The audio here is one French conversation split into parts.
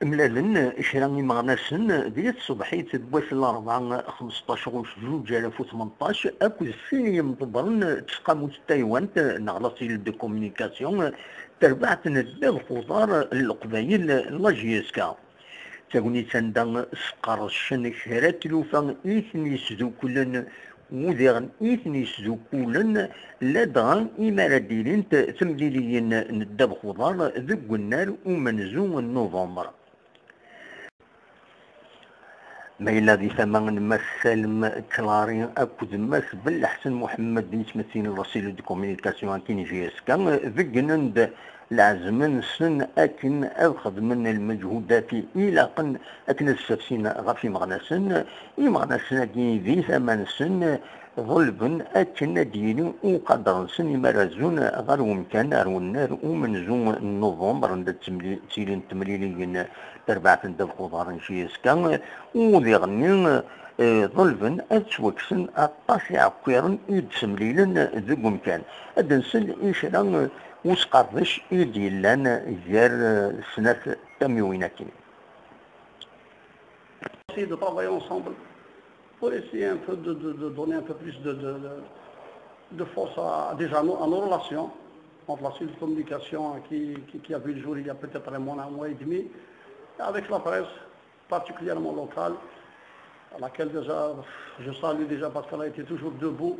ملالن شراني مغناسن ديال الصبحيت بواس الأربعة 15 وش 2018 أكو سيني مضبرن تسقاموس تايوان نغلاصيل دو كومونيكاسيون تربعت ندب خضار القبايل لاجيسكا تاغني تندان سقرشن شهرات لوفا إثني سدو كلن وذيغن إثني سدو كلن لدغن إمارة ديلين تمديليين ندب خضار ذق النار ومنزو نوفمبر ما إلا ذي ثمن مس سالم كلاري أكد مس بالحسن محمد بن تمثيل الرسيل دو كومينيكاسيون كيني جيسكا ذقنند العزمن سن أكن أخذ من المجهودات إلى قن أكن السفسين غفي مغناسن مغناسن كي ذي ثمن سن ظلبن أكن ديني وقدر سن مرزون غير ممكن النار ومنزون نوفمبر عند تسيلين تمريلين تربعة دب خضار شيسكا وذي غنين ظلبن أتسوكسن الطاسع كويرن يدسمليلن ذي ممكن أدنسن إيشران وسقرش يديلان زير سنة تميويناتين. De travailler ensemble pour essayer un peu de donner un peu plus de force déjà à nos relations entre la cellule de communication qui a vu le jour il y a peut-être un mois et demi, et avec la presse particulièrement locale, à laquelle déjà je salue déjà parce qu'elle a été toujours debout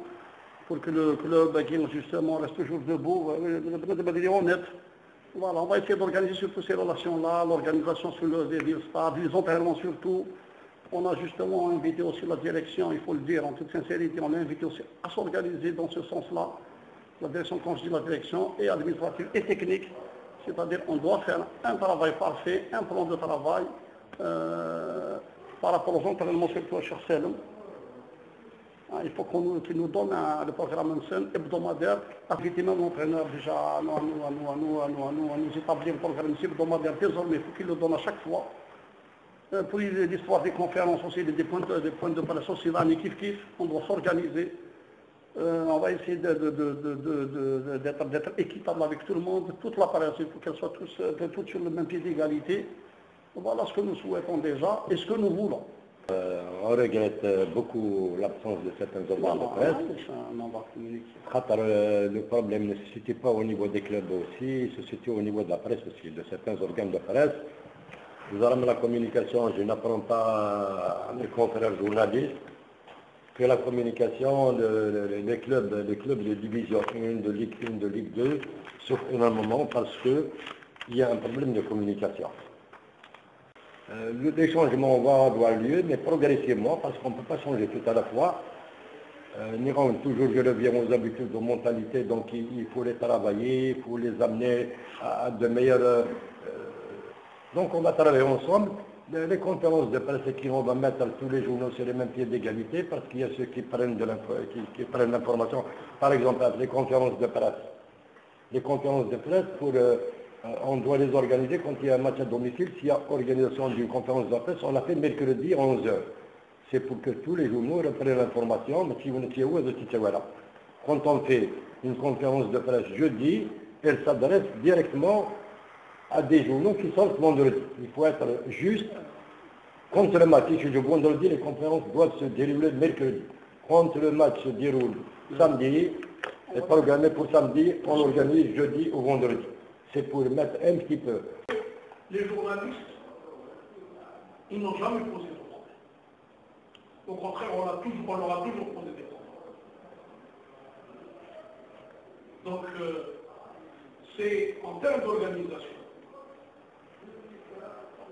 pour que le club justement reste toujours debout, honnête. Voilà, on va essayer d'organiser surtout ces relations-là, l'organisation sur les stades, les enterrements surtout. On a justement invité aussi la direction, il faut le dire en toute sincérité, on a invité aussi à s'organiser dans ce sens-là. La direction, quand je dis la direction, et administrative et technique, c'est-à-dire on doit faire un travail parfait, un plan de travail par rapport aux entraînements surtout à Cherselem. Il faut qu'il nous donne le programme hebdomadaire. Inviter même l'entraîneur déjà à nous établir le programme hebdomadaire désormais, il faut qu'il le donne à chaque fois. Pour l'histoire des conférences aussi, des points de presse aussi, kiff, on doit s'organiser. On va essayer d'être équitable avec tout le monde, toute la presse, il faut qu'elle soit toutes sur le même pied d'égalité. Voilà ce que nous souhaitons déjà et ce que nous voulons. On regrette beaucoup l'absence de certains organes de presse. Le problème ne se situe pas au niveau des clubs aussi, il se situe au niveau de la presse aussi, de certains organes de presse. Nous avons la communication, je n'apprends pas à mes confrères journalistes que la communication, les clubs de division 1, de Ligue 1, de Ligue 2 souffrent énormément parce qu'il y a un problème de communication. Les changements vont avoir lieu, mais progressivement, parce qu'on ne peut pas changer tout à la fois. Nous avons toujours, je reviens aux habitudes, aux mentalités, donc il faut les travailler, il faut les amener à de meilleures... donc on va travailler ensemble. Les conférences de presse qu'on va mettre tous les journaux sur les mêmes pieds d'égalité, parce qu'il y a ceux qui prennent l'information, par exemple, les conférences de presse. Les conférences de presse on doit les organiser quand il y a un match à domicile. S'il y a organisation d'une conférence de presse, on l'a fait mercredi à 11h. C'est pour que tous les journaux reprennent l'information. Quand on fait une conférence de presse jeudi, elle s'adresse directement à des journaux qui sortent vendredi. Il faut être juste. Quand le match se joue vendredi, les conférences doivent se dérouler mercredi. Quand le match se déroule samedi, est programmé pour samedi, on organise jeudi ou vendredi. C'est pour mettre un petit peu. Les journalistes, ils n'ont jamais posé de problème. Au contraire, on leur a toujours posé des problèmes. Donc, c'est en termes d'organisation.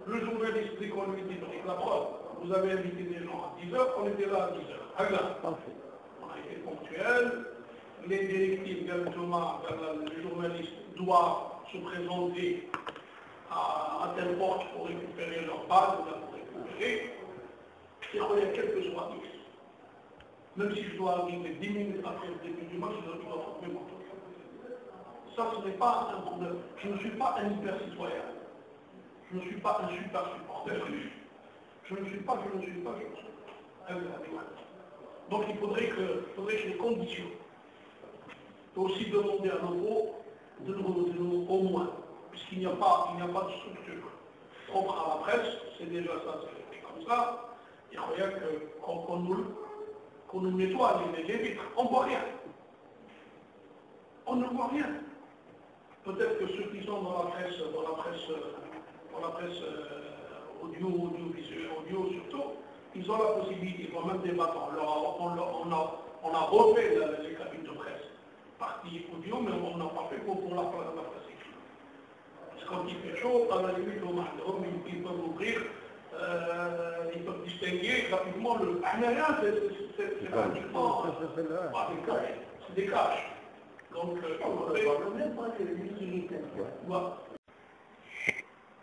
Le journaliste, dès qu'on lui dit, la preuve, vous avez invité des gens à 10h, on était là à 10h. Parfait. On a été ponctuel. Les directives, directement, le journaliste doit se présenter à telle porte pour récupérer leur base, pour récupérer. C'est qu'il y a quelques soirs X. Même si je dois arriver 10 minutes après le début du match, je dois trouver mon truc. Ça, ce n'est pas un problème. Je ne suis pas un hyper citoyen. Je ne suis pas un super supporter. Je ne suis pas. Donc il faudrait que les conditions, il faut aussi demander à nouveau, au moins, puisqu'il n'y a pas de structure. propre à la presse, c'est déjà ça. C'est comme ça, il y a qu'on nous nettoie les vitres. On ne voit rien. On ne voit rien. Peut-être que ceux qui sont dans la presse audiovisuelle, audio surtout, ils ont la possibilité, ils vont même débattre. On a refait les cabines de presse, partie audio, mais on n'a pas fait pour la presse écrite. Parce que quand il fait chaud, à la limite, ils peuvent ouvrir, ils peuvent distinguer rapidement le Ahmérien, c'est pratiquement c'est des caches. Donc,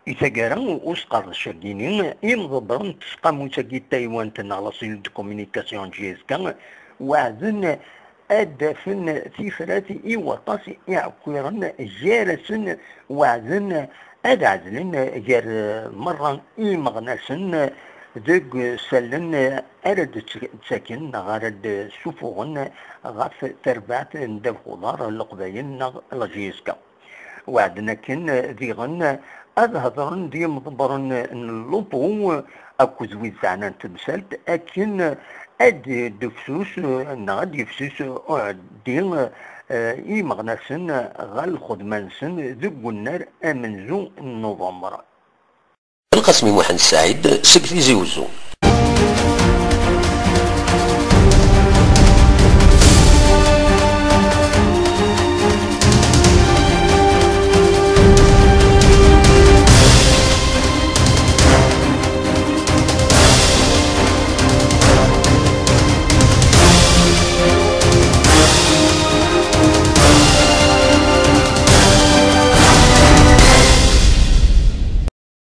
إذا وسقر الشاكينين يمضبرن تسقى موساكي تايوان تنا لاسيل دو كومينيكاسيون جيسكا وعدن أدفن ثيفراتي إيوطاسي يعكويرن جارسن وعدن أدعزلن جار مرة إيمغناسن ذوق سلن أرد تساكن غارد سفوغن غاف تربات ندف خضار اللقباين لجيسكا وعدنا كن ذيغن أظهرن دي مضبرن اللوبو أكو زويد زعنا تمثالت أكن أد دفسوس نغاد يفسوس ديال إيمغناسن غال خدمانسن ذوق النار أمنزو نوفمبر القسمي محمد السعيد سكتي زيوزو